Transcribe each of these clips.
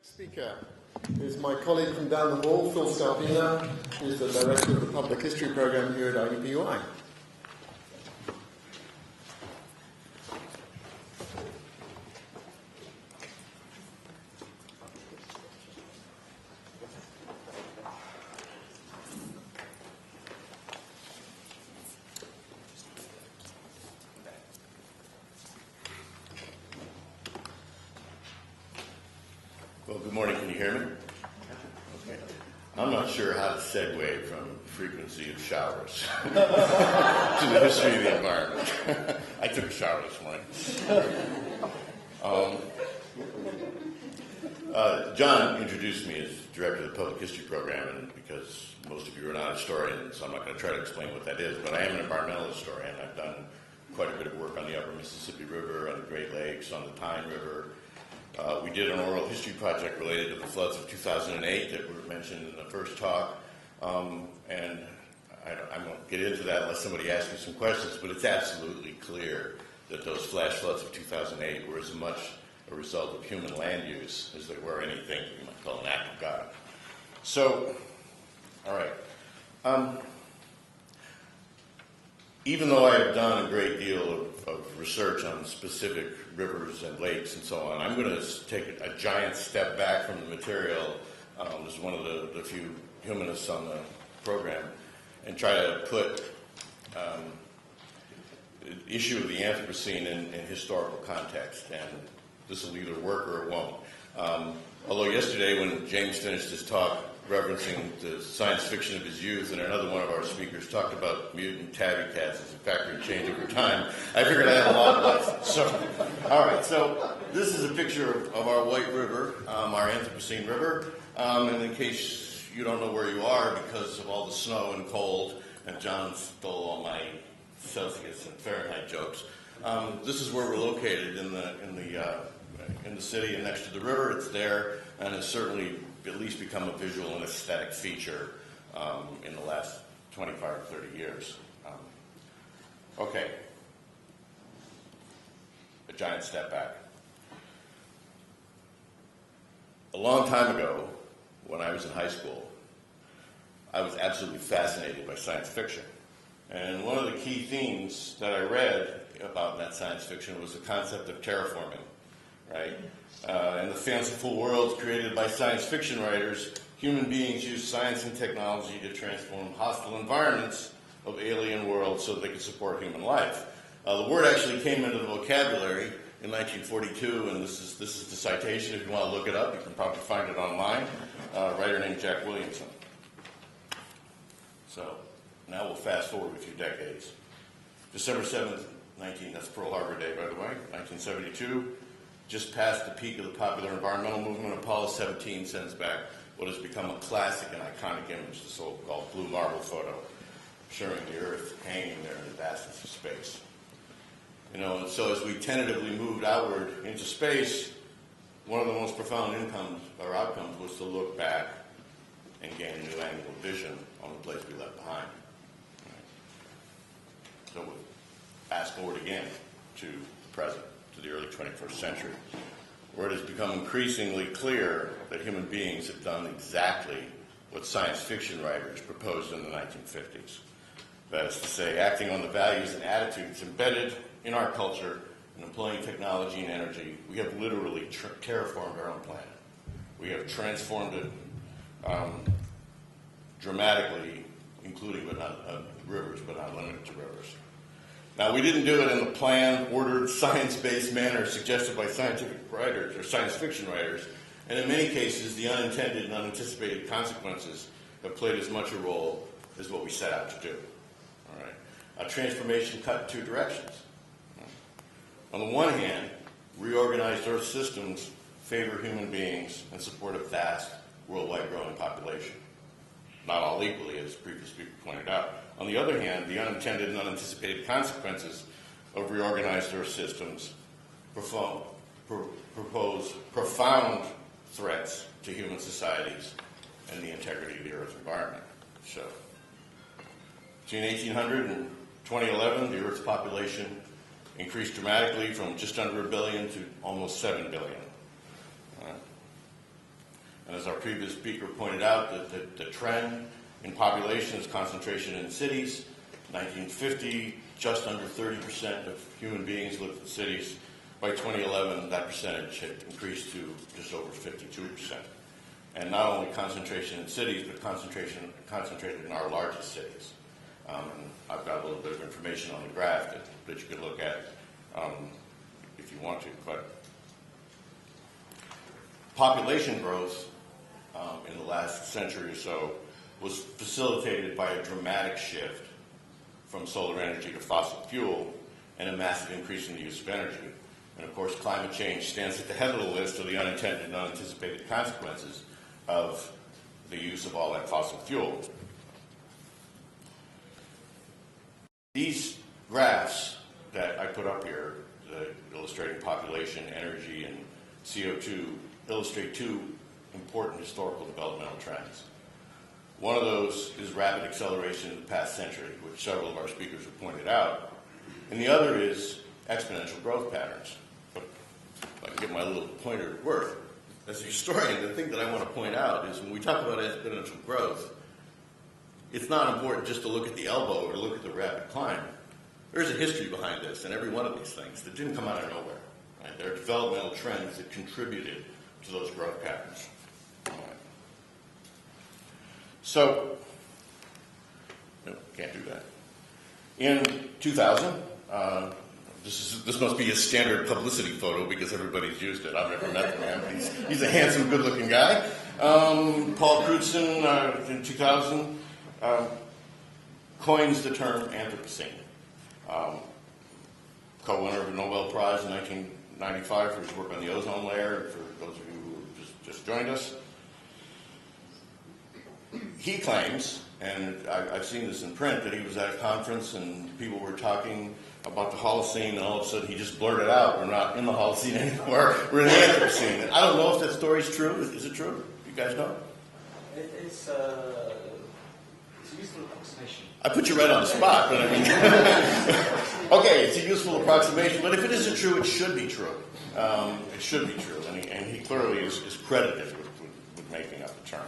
Speaker is my colleague from down the hall, Phil Scarpino, who's the director of the Public History Program here at IUPUI. Well, good morning. Can you hear me? Okay. I'm not sure how to segue from frequency of showers to the history of the environment. I took a shower this morning. John introduced me as director of the Public History Program, and because most of you are not historians, so I'm not going to try to explain what that is, but I am an environmental historian. I've done quite a bit of work on the upper Mississippi River, on the Great Lakes, on the Tyne River. We did an oral history project related to the floods of 2008 that were mentioned in the first talk, and I won't get into that unless somebody asks me some questions, but it's absolutely clear that those flash floods of 2008 were as much a result of human land use as they were anything you might call an act of God. So, all right. Even though I have done a great deal of research on specific rivers and lakes and so on, I'm going to take a giant step back from the material as one of the few humanists on the program and try to put the issue of the Anthropocene in historical context. And this will either work or it won't. Although yesterday when James finished his talk referencing the science fiction of his youth, and another one of our speakers talked about mutant tabby cats as a factor in change over time, I figured I had a lot of life. So, all right, so this is a picture of our White River, our Anthropocene River, and in case you don't know where you are because of all the snow and cold, and John stole all my Celsius and Fahrenheit jokes, this is where we're located in the city and next to the river. It's there, and it's certainly at least become a visual and aesthetic feature in the last 25 or 30 years. Okay. A giant step back. A long time ago, when I was in high school, I was absolutely fascinated by science fiction. And one of the key themes that I read about that science fiction was the concept of terraforming, right? In the fanciful worlds created by science fiction writers, human beings use science and technology to transform hostile environments of alien worlds so they could support human life. The word actually came into the vocabulary in 1942, and this is the citation. If you want to look it up, you can probably find it online. A writer named Jack Williamson. So now we'll fast forward a few decades. December 7th, that's Pearl Harbor Day, by the way, 1972. Just past the peak of the popular environmental movement, Apollo 17 sends back what has become a classic and iconic image, the so-called blue marble photo, showing the Earth hanging there in the vastness of space. You know, and so as we tentatively moved outward into space, one of the most profound outcomes was to look back and gain a new angle of vision on the place we left behind. Right. So we'll fast forward again to the present, to the early 21st century, where it has become increasingly clear that human beings have done exactly what science fiction writers proposed in the 1950s. That is to say, acting on the values and attitudes embedded in our culture and employing technology and energy, we have literally terraformed our own planet. We have transformed it dramatically, including rivers, but not limited to rivers. Now, we didn't do it in the planned, ordered, science-based manner suggested by scientific writers or science fiction writers, and in many cases, the unintended and unanticipated consequences have played as much a role as what we set out to do. All right. A transformation cut in two directions. On the one hand, reorganized Earth systems favor human beings and support a vast, worldwide growing population. Not all equally, as the previous speaker pointed out. On the other hand, the unintended and unanticipated consequences of reorganized Earth systems propose profound threats to human societies and the integrity of the Earth's environment. So, between 1800 and 2011, the Earth's population increased dramatically from just under 1 billion to almost 7 billion. And as our previous speaker pointed out, the trend in population is concentration in cities. 1950, just under 30% of human beings lived in cities. By 2011, that percentage had increased to just over 52%. And not only concentration in cities, but concentrated in our largest cities. And I've got a little bit of information on the graph that you could look at if you want to. But population growth in the last century or so was facilitated by a dramatic shift from solar energy to fossil fuel and a massive increase in the use of energy. And of course, climate change stands at the head of the list of the unintended and unanticipated consequences of the use of all that fossil fuel. These graphs that I put up here, illustrating population, energy, and CO2, illustrate two important historical developmental trends. One of those is rapid acceleration in the past century, which several of our speakers have pointed out, and the other is exponential growth patterns. But if I can get my little pointer to work, as a historian, the thing that I want to point out is when we talk about exponential growth, it's not important just to look at the elbow or to look at the rapid climb. There's a history behind this and every one of these things that didn't come out of nowhere. Right? There are developmental trends that contributed to those growth patterns. Right. So, no, can't do that. In 2000, this must be a standard publicity photo because everybody's used it. I've never met the man. He's a handsome, good-looking guy. Paul Crutzen, in 2000, coins the term Anthropocene. Co-winner of a Nobel Prize in 1995 for his work on the ozone layer, for those of you who just joined us. He claims, and I've seen this in print, that he was at a conference and people were talking about the Holocene, and all of a sudden he just blurted out, we're not in the Holocene anymore, we're in the Anthropocene. I don't know if that story's true. Is it true? You guys know? It's a useful approximation. I put you right on the spot, but I mean, okay, it's a useful approximation, but if it isn't true, it should be true. It should be true, and he clearly is credited with making up the term.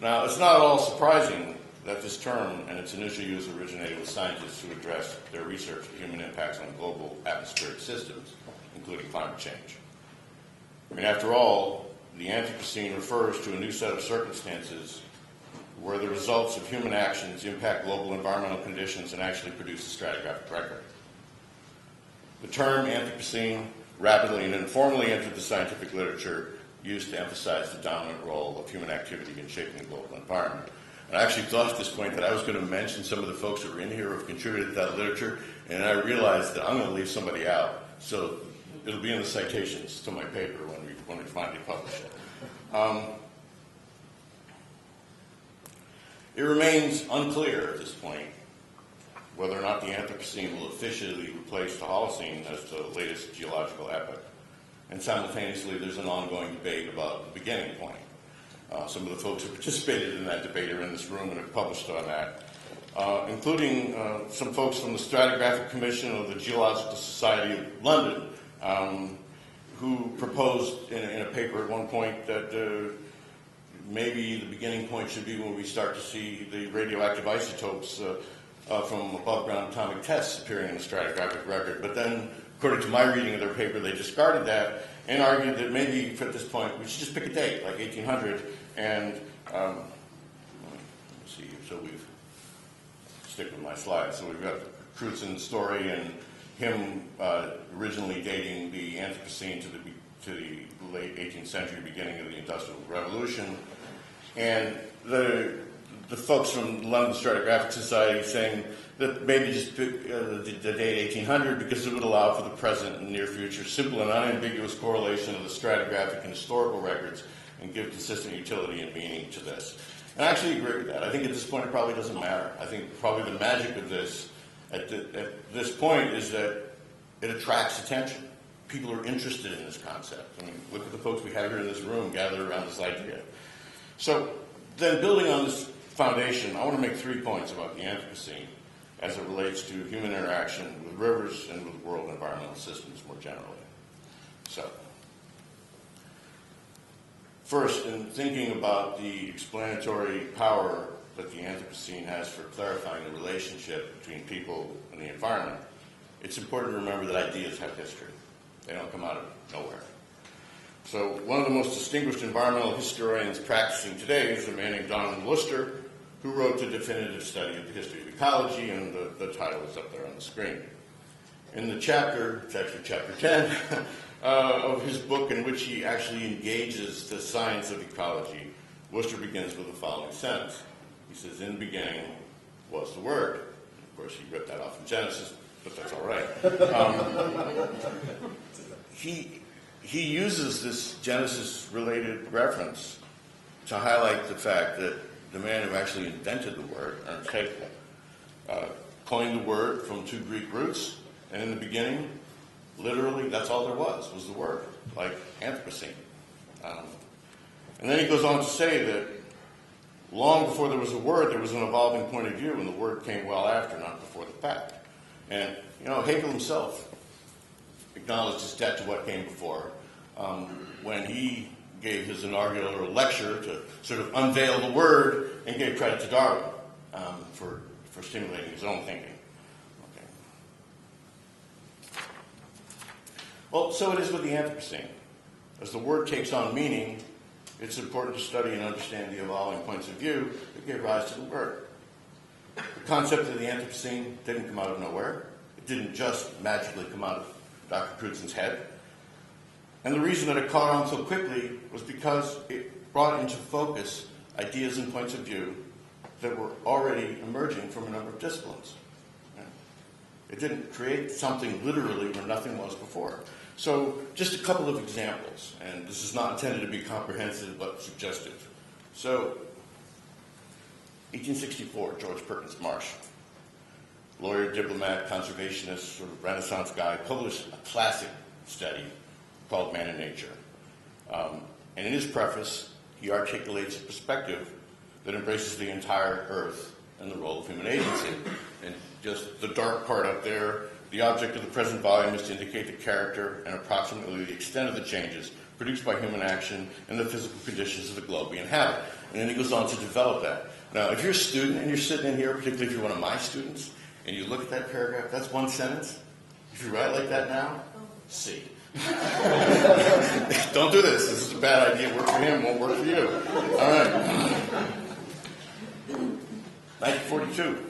Now, it's not at all surprising that this term and its initial use originated with scientists who addressed their research of human impacts on global atmospheric systems, including climate change. I mean, after all, the Anthropocene refers to a new set of circumstances where the results of human actions impact global environmental conditions and actually produce a stratigraphic record. The term Anthropocene rapidly and informally entered the scientific literature used to emphasize the dominant role of human activity in shaping the global environment. And I actually thought at this point that I was going to mention some of the folks that were in here who have contributed to that literature, and I realized that I'm going to leave somebody out. So it'll be in the citations to my paper when we finally publish it. It remains unclear at this point whether or not the Anthropocene will officially replace the Holocene as the latest geological epoch. And simultaneously, there's an ongoing debate about the beginning point. Some of the folks who participated in that debate are in this room and have published on that, including some folks from the Stratigraphic Commission of the Geological Society of London, who proposed in a paper at one point that maybe the beginning point should be when we start to see the radioactive isotopes from above-ground atomic tests appearing in the stratigraphic record. But then, according to my reading of their paper, they discarded that and argued that maybe at this point we should just pick a date, like 1800, and let me see, so we've stick with my slides. So we've got Crutzen's story and him originally dating the Anthropocene to the late 18th century, beginning of the Industrial Revolution, and the folks from the London Stratigraphic Society saying that maybe just pick the date 1800 because it would allow for the present and near future simple and unambiguous correlation of the stratigraphic and historical records and give consistent utility and meaning to this. And I actually agree with that. I think at this point it probably doesn't matter. I think probably the magic of this at this point is that it attracts attention. People are interested in this concept. I mean, look at the folks we have here in this room gathered around this idea. So then building on this foundation, I want to make 3 points about the Anthropocene as it relates to human interaction with rivers and with world environmental systems more generally. So, First, in thinking about the explanatory power that the Anthropocene has for clarifying the relationship between people and the environment, it's important to remember that ideas have history. They don't come out of nowhere. So one of the most distinguished environmental historians practicing today is a man named Donald Worcester, who wrote the definitive study of the history of ecology, and the title is up there on the screen. In the chapter, it's actually chapter 10, of his book in which he actually engages the science of ecology, Worcester begins with the following sentence. He says, "In the beginning was the Word." Of course, he ripped that off from Genesis, but that's all right. He uses this Genesis-related reference to highlight the fact that the man who actually invented the word, Ernst Haeckel, coined the word from two Greek roots, and in the beginning, literally, that's all there was the word, like Anthropocene. And then he goes on to say that long before there was a word, there was an evolving point of view, and the word came well after, not before the fact. And, Haeckel himself acknowledged his debt to what came before when he gave his inaugural lecture to sort of unveil the word and gave credit to Darwin for stimulating his own thinking. Okay. Well, so it is with the Anthropocene. As the word takes on meaning, it's important to study and understand the evolving points of view that gave rise to the word. The concept of the Anthropocene didn't come out of nowhere. It didn't just magically come out of Dr. Crudsen's head. And the reason that it caught on so quickly was because it brought into focus ideas and points of view that were already emerging from a number of disciplines. It didn't create something literally where nothing was before. So just a couple of examples, and this is not intended to be comprehensive but suggestive. So 1864, George Perkins Marsh, lawyer, diplomat, conservationist, sort of Renaissance guy, published a classic study called Man and Nature. And in his preface, he articulates a perspective that embraces the entire Earth and the role of human agency. And just the dark part up there, the object of the present volume is to indicate the character and approximately the extent of the changes produced by human action and the physical conditions of the globe we inhabit. And then he goes on to develop that. Now, if you're a student and you're sitting in here, particularly if you're one of my students, and you look at that paragraph, that's one sentence. If you write like that now, C. Don't do this. This is a bad idea. Work for him, won't work for you. All right. 1942.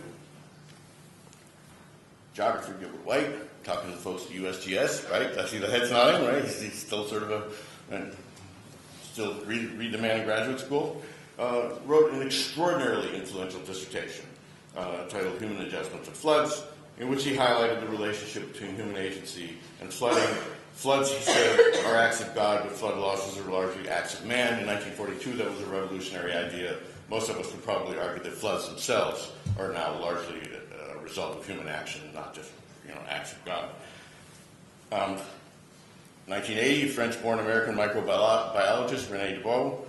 Geographer Gilbert White, talking to the folks at USGS, right? I see the heads nodding, right? He's still sort of still read the man in graduate school. Wrote an extraordinarily influential dissertation titled Human Adjustment to Floods, in which he highlighted the relationship between human agency and flooding. Floods, he said, are acts of God, but flood losses are largely acts of man. In 1942, that was a revolutionary idea. Most of us would probably argue that floods themselves are now largely a result of human action, not just acts of God. 1980, French-born American microbiologist René Dubos,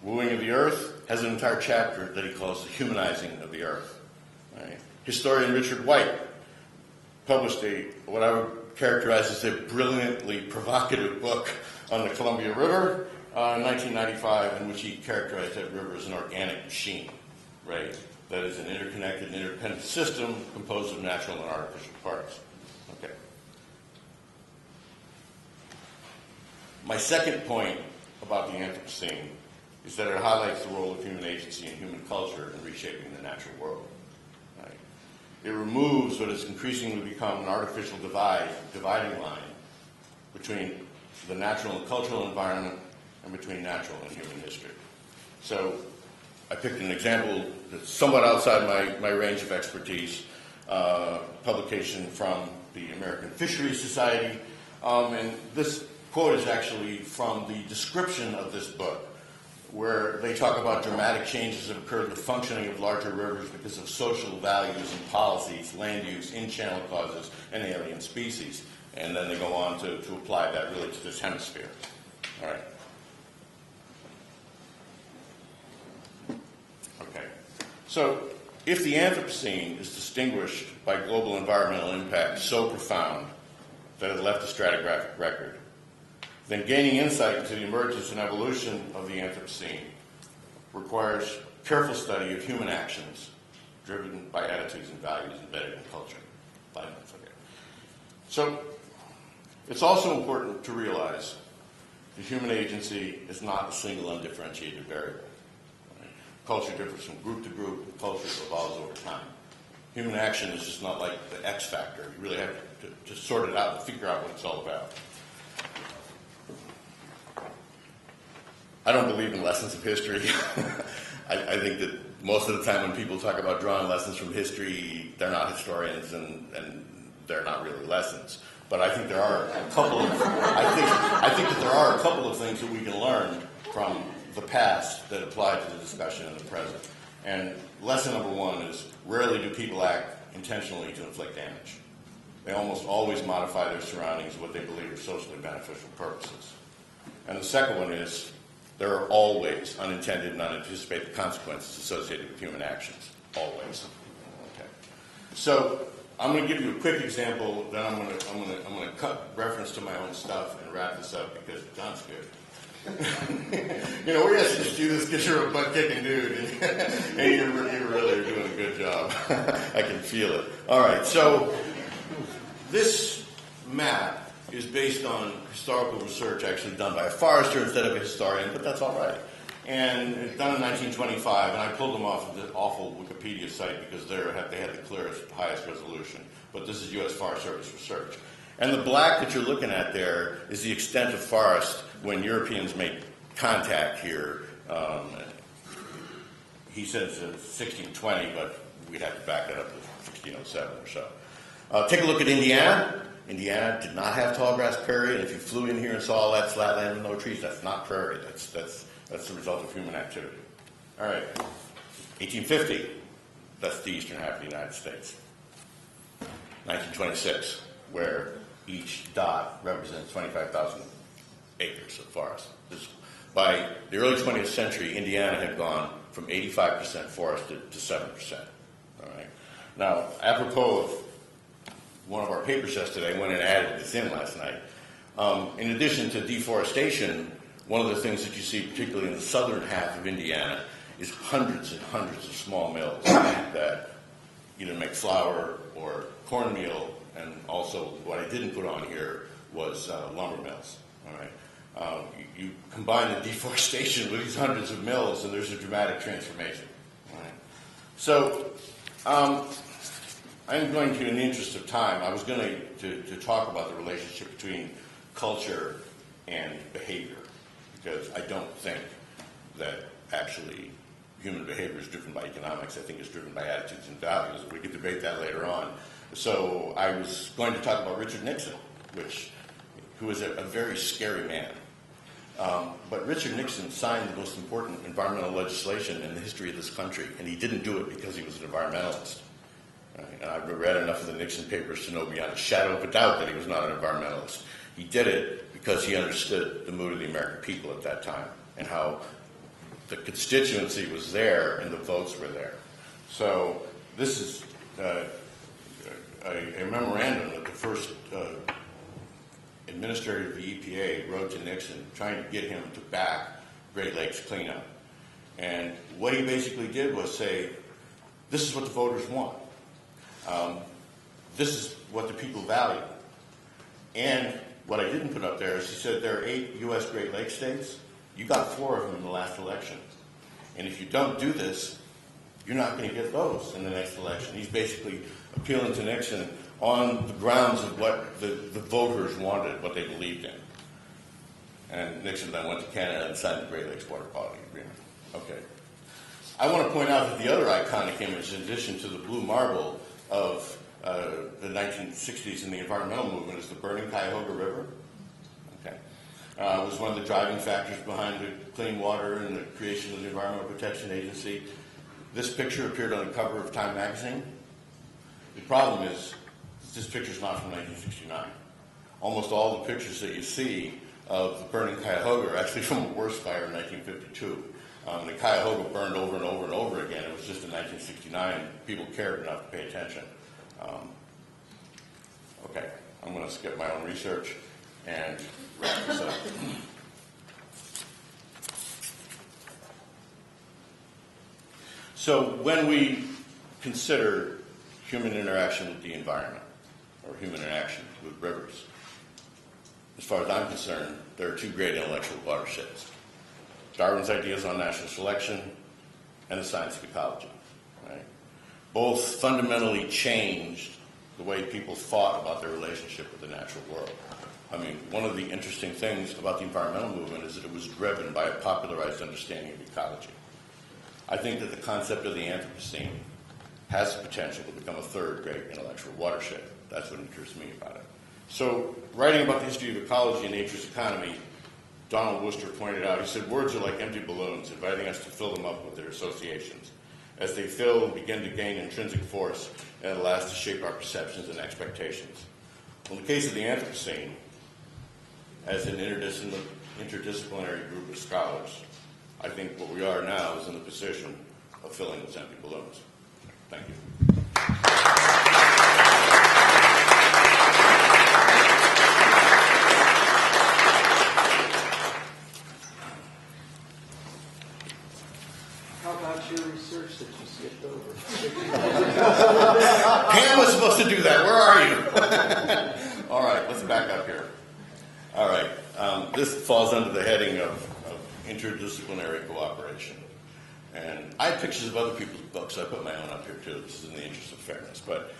Wooing of the Earth, has an entire chapter that he calls the humanizing of the Earth. Right? Historian Richard White published what I would characterize as a brilliantly provocative book on the Columbia River in 1995, in which he characterized that river as an organic machine, right? That is an interconnected and interdependent system composed of natural and artificial parts. Okay. My second point about the Anthropocene is that it highlights the role of human agency and human culture in reshaping the natural world. Right? It removes what has increasingly become an artificial dividing line between the natural and cultural environment and between natural and human history. So I picked an example that's somewhat outside my range of expertise, publication from the American Fisheries Society, and this quote is actually from the description of this book, where they talk about dramatic changes that occurred in the functioning of larger rivers because of social values and policies, land use, in-channel causes, and alien species. And then they go on to apply that really to this hemisphere. All right. Okay. So if the Anthropocene is distinguished by global environmental impact so profound that it left a stratigraphic record, then gaining insight into the emergence and evolution of the Anthropocene requires careful study of human actions driven by attitudes and values embedded in culture. 5 minutes, okay. So it's also important to realize that human agency is not a single undifferentiated variable. Right? Culture differs from group to group, and culture evolves over time. Human action is just not like the X factor. You really have to sort it out and figure out what it's all about. I don't believe in lessons of history. I think that most of the time when people talk about drawing lessons from history, they're not historians and they're not really lessons. But I think there are a couple of I think that there are a couple of things that we can learn from the past that apply to the discussion in the present. And lesson number one is rarely do people act intentionally to inflict damage. They almost always modify their surroundings to what they believe are socially beneficial purposes. And the second one is there are always unintended and unanticipated consequences associated with human actions. Always. Okay. So I'm going to give you a quick example. Then I'm going to cut reference to my own stuff and wrap this up because John's good. You know, we have to just do this because you're a butt-kicking dude, and you really are doing a good job. I can feel it. All right. So this map is based on historical research actually done by a forester instead of a historian, but that's all right. And it's done in 1925, and I pulled them off of the awful Wikipedia site because they had the clearest, highest resolution. But this is U.S. Forest Service research. And the black that you're looking at there is the extent of forest when Europeans made contact here. He says 1620, but we'd have to back that up to 1607 or so. Take a look at Indiana. Indiana did not have tall grass prairie, and if you flew in here and saw all that flat land with no trees, that's not prairie. That's the result of human activity. All right, 1850, that's the eastern half of the United States. 1926, where each dot represents 25,000 acres of forest. By the early 20th century, Indiana had gone from 85% forested to 7%. All right. Now, apropos of one of our papers yesterday, went and added this in last night. In addition to deforestation, one of the things that you see, particularly in the southern half of Indiana, is hundreds and hundreds of small mills that either make flour or cornmeal, and also what I didn't put on here was lumber mills. All right, you combine the deforestation with these hundreds of mills, and there's a dramatic transformation. All right, so I'm going to, in the interest of time, I was going to talk about the relationship between culture and behavior, because I don't think that actually human behavior is driven by economics. I think it's driven by attitudes and values. We can debate that later on. So I was going to talk about Richard Nixon, who was a very scary man. But Richard Nixon signed the most important environmental legislation in the history of this country, and he didn't do it because he was an environmentalist. Right? And I've read enough of the Nixon papers to know beyond a shadow of a doubt that he was not an environmentalist. He did it because he understood the mood of the American people at that time and how the constituency was there and the votes were there. So this is a memorandum that the first administrator of the EPA wrote to Nixon trying to get him to back Great Lakes cleanup. And what he basically did was say, this is what the voters want. This is what the people value. And what I didn't put up there is he said there are 8 U.S. Great Lakes states. You got 4 of them in the last election. And if you don't do this, you're not going to get those in the next election. He's basically appealing to Nixon on the grounds of what the voters wanted, what they believed in. And Nixon then went to Canada and signed the Great Lakes Water Quality Agreement. Okay. I want to point out that the other iconic image, in addition to the blue marble of the 1960s in the environmental movement, is the burning Cuyahoga River. Okay. It was one of the driving factors behind the clean water and the creation of the Environmental Protection Agency. This picture appeared on the cover of Time magazine. The problem is, this picture is not from 1969. Almost all the pictures that you see of the burning Cuyahoga are actually from a worse fire in 1952. The Cuyahoga burned over and over and over again. It was just in 1969. People cared enough to pay attention. Okay, I'm going to skip my own research and wrap this up. So when we consider human interaction with the environment, or human interaction with rivers, as far as I'm concerned, there are two great intellectual watersheds: Darwin's ideas on natural selection and the science of ecology. Right? Both fundamentally changed the way people thought about their relationship with the natural world. I mean, one of the interesting things about the environmental movement is that it was driven by a popularized understanding of ecology. I think that the concept of the Anthropocene has the potential to become a third great intellectual watershed. That's what interests me about it. So, writing about the history of ecology and nature's economy, Donald Worcester pointed out, he said, words are like empty balloons, inviting us to fill them up with their associations. As they fill and begin to gain intrinsic force, and allow us to shape our perceptions and expectations. In the case of the Anthropocene, as an interdisciplinary group of scholars, I think what we are now is in the position of filling those empty balloons. Thank you. How about your research that you skipped over? Pam was supposed to do that. Where are you? All right, let's back up here. All right, this falls under the heading of interdisciplinary cooperation. And I have pictures of other people's books. I put my own up here, too. This is in the interest of fairness. But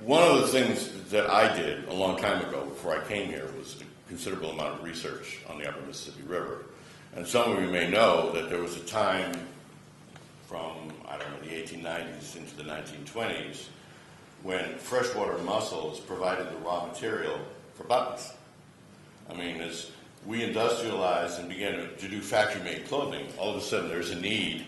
one of the things that I did a long time ago before I came here was a considerable amount of research on the upper Mississippi River. And some of you may know that there was a time from, I don't know, the 1890s into the 1920s when freshwater mussels provided the raw material for buttons. I mean, as we industrialized and began to do factory-made clothing, all of a sudden there's a need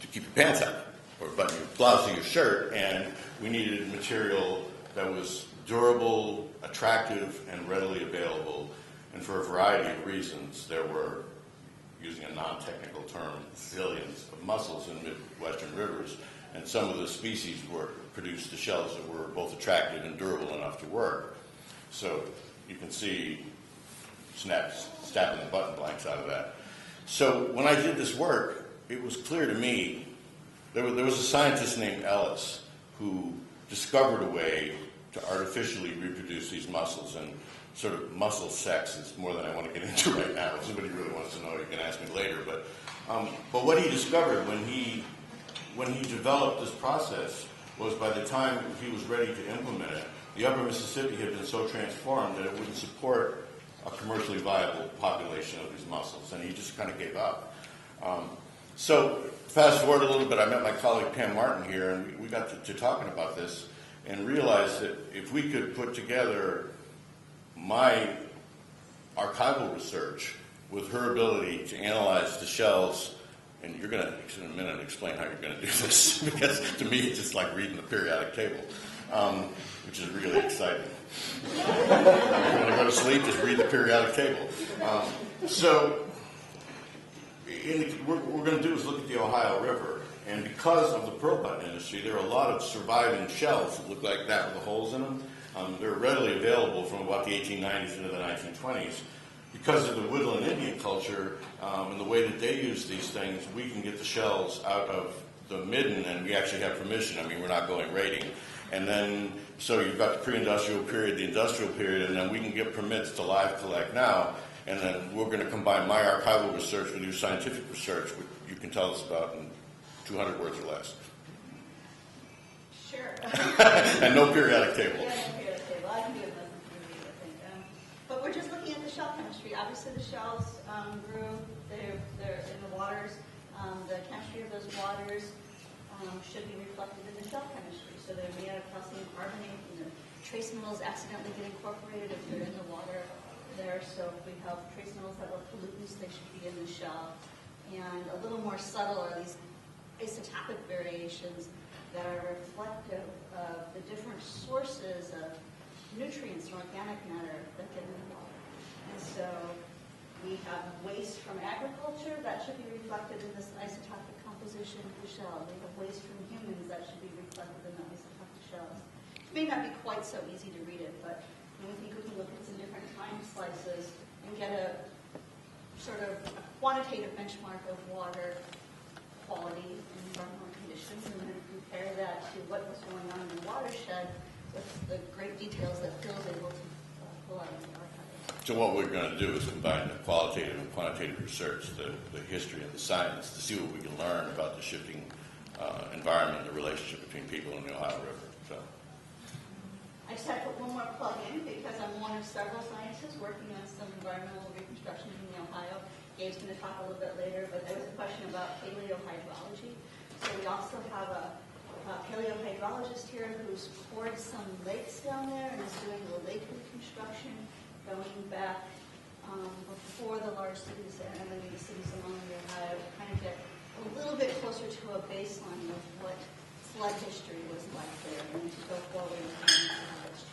to keep your pants up or button your blouse or your shirt, and we needed material that was durable, attractive, and readily available. And for a variety of reasons, there were, using a non-technical term, zillions of mussels in Midwestern rivers, and some of the species produced the shells that were both attractive and durable enough to work. So you can see snapping the button blanks out of that. So when I did this work, it was clear to me, there was a scientist named Ellis who discovered a way to artificially reproduce these mussels, and sort of mussel sex is more than I want to get into right now. If somebody really wants to know, you can ask me later. But what he discovered when he developed this process was, by the time he was ready to implement it, the upper Mississippi had been so transformed that it wouldn't support a commercially viable population of these mussels, and he just kind of gave up. So fast forward a little bit, I met my colleague Pam Martin here, and we got to talking about this and realized that if we could put together my archival research with her ability to analyze the shells, and you're going to, in a minute, explain how you're going to do this, because to me it's just like reading the periodic table, which is really exciting. If you want to go to sleep, just read the periodic table. So what we're going to do is look at the Ohio River, and because of the pearl button industry, there are a lot of surviving shells that look like that with the holes in them. They're readily available from about the 1890s into the 1920s. Because of the Woodland Indian culture and the way that they use these things, we can get the shells out of the midden, and we actually have permission. I mean, we're not going raiding. And then, so you've got the pre-industrial period, the industrial period, and then we can get permits to live collect now. And then we're going to combine my archival research with your scientific research, which you can tell us about in 200 words or less. Sure. And no periodic table. Yeah, no periodic table. I can do it less than 3 weeks, I think. But we're just looking at the shell chemistry. Obviously, the shells grew. They're in the waters. The chemistry of those waters should be reflected in the shell chemistry. So there may be calcium carbonate. Trace minerals accidentally get incorporated if they're in the water there. So if we have trace minerals that are pollutants, they should be in the shell. And a little more subtle are these isotopic variations that are reflective of the different sources of nutrients and organic matter that get in the water. And so we have waste from agriculture that should be reflected in this isotopic composition of the shell. We have waste from humans that should be reflected in the isotopic shells. It may not be quite so easy to read it, but we think we can look at some different time slices and get a sort of a quantitative benchmark of water quality and environmental conditions, and then compare that to what was going on in the watershed with the great details that Phil's able to pull out of the archive. So what we're going to do is combine the qualitative and quantitative research, the history and the science, to see what we can learn about the shifting environment, the relationship between people and the Ohio River. So. I just had to put one more plug in because I'm one of several scientists working on some environmental reconstruction in the Ohio. Gabe's going to talk a little bit later, but there was a question about paleohydrology. So we also have a paleohydrologist here who's poured some lakes down there and is doing the lake reconstruction going back before the large cities there and then the cities along the Ohio to kind of get a little bit closer to a baseline of what flood history was like there and to go forward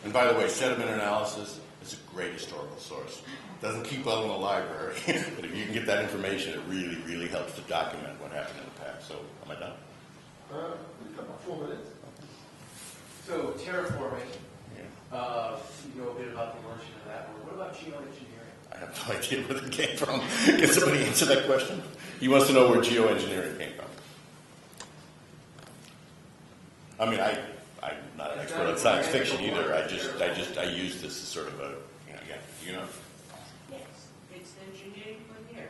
And by the way, sediment analysis is a great historical source. It doesn't keep well in the library, but if you can get that information, it really, really helps to document what happened in the past. So, am I done? We've got about 4 minutes. So terraforming, Yeah. you know a bit about the origin of that. What about geoengineering? I have no idea where it came from. Can somebody answer that question? He wants to know where geoengineering came from. I mean, I'm not an expert on science fiction either. I use this as sort of a, you know. Yes, it's engineering from here.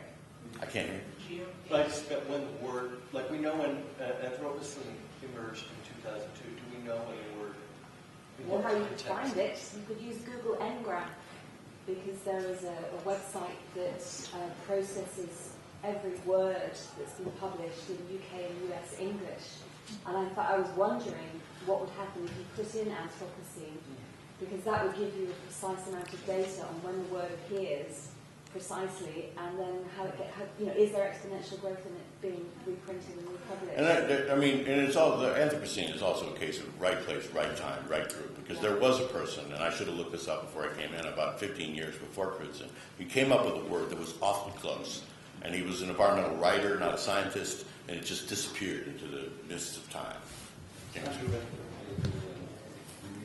I can't hear. Like when the word, like we know when Anthropocene emerged in 2002, do we know when the word? Well, how you could find it, you could use Google Ngraph, because there is a website that processes every word that's been published in UK and US English. And I was wondering what would happen if you put in Anthropocene, because that would give you a precise amount of data on when the word appears precisely, and then is there exponential growth in it being reprinted and republished? And it's all, the Anthropocene is also a case of right place, right time, right group, because there was a person, and I should have looked this up before I came in, about 15 years before Crutzen. He came up with a word that was awfully close, and he was an environmental writer, not a scientist, and it just disappeared into the mists of time. The New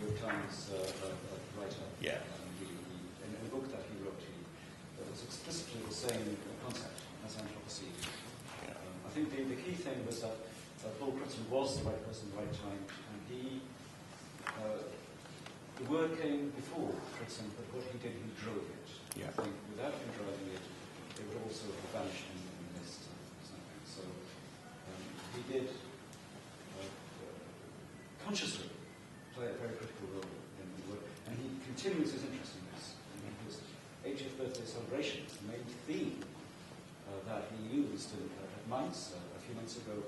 York Times writer. Yeah. In the book that he wrote, it was explicitly the same concept as Anthropocene. Yeah. I think the key thing was that Paul Crutzen was the right person at the right time, and the word came before Crutzen, but what he did, he drove it. Yeah. I think without him driving it, it would also have vanished in the mist or something. So he did consciously play a very critical role in the work, and he continues his interest in this. And his 80th birthday celebration, the main theme that he used at Mainz a few months ago,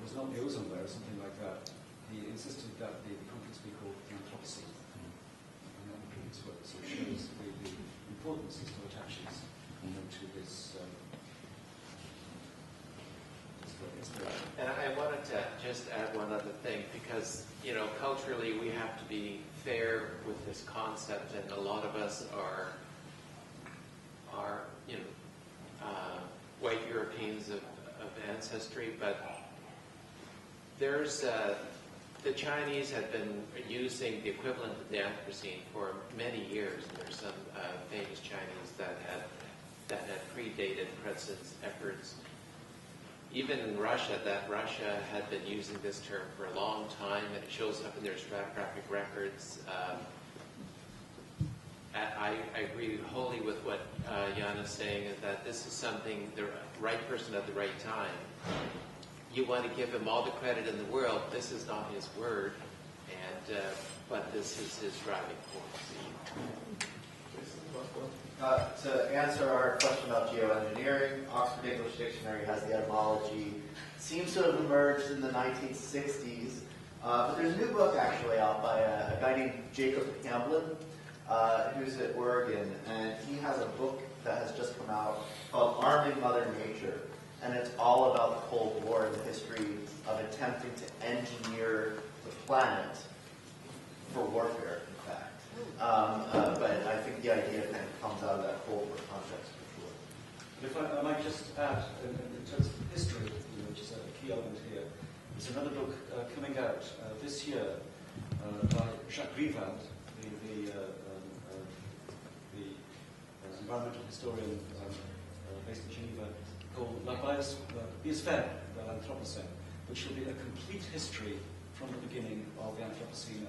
was not the ozone layer or something like that. He insisted that the conference be called the Anthropocene. And that includes what so shows the importance he still attaches to this. And I wanted to just add one other thing, because, culturally we have to be fair with this concept, and a lot of us are white Europeans of ancestry, but there's the Chinese have been using the equivalent of the Anthropocene for many years. And there's some famous Chinese that had predated Crutzen's efforts. Even in Russia, Russia had been using this term for a long time, and it shows up in their stratigraphic records. I agree wholly with what Jan is saying, is that this is something, the right person at the right time. You want to give him all the credit in the world. This is not his word, but this is his driving force. To answer our question about geoengineering, Oxford English Dictionary has the etymology. It seems to have emerged in the 1960s, but there's a new book actually out by a guy named Jacob Hamblin, who's at Oregon, and he has a book that has just come out called Arming Mother Nature, and it's all about the Cold War and the history of attempting to engineer the planet for warfare, in fact. But I think the idea kind of comes out of that Cold War context for sure. If I might just add, in terms of history, which is a key element here, there's another book coming out this year by Jacques Rivald, the environmental historian based in Geneva, called La Biosphère de l'Anthropocène, which will be a complete history from the beginning of the Anthropocene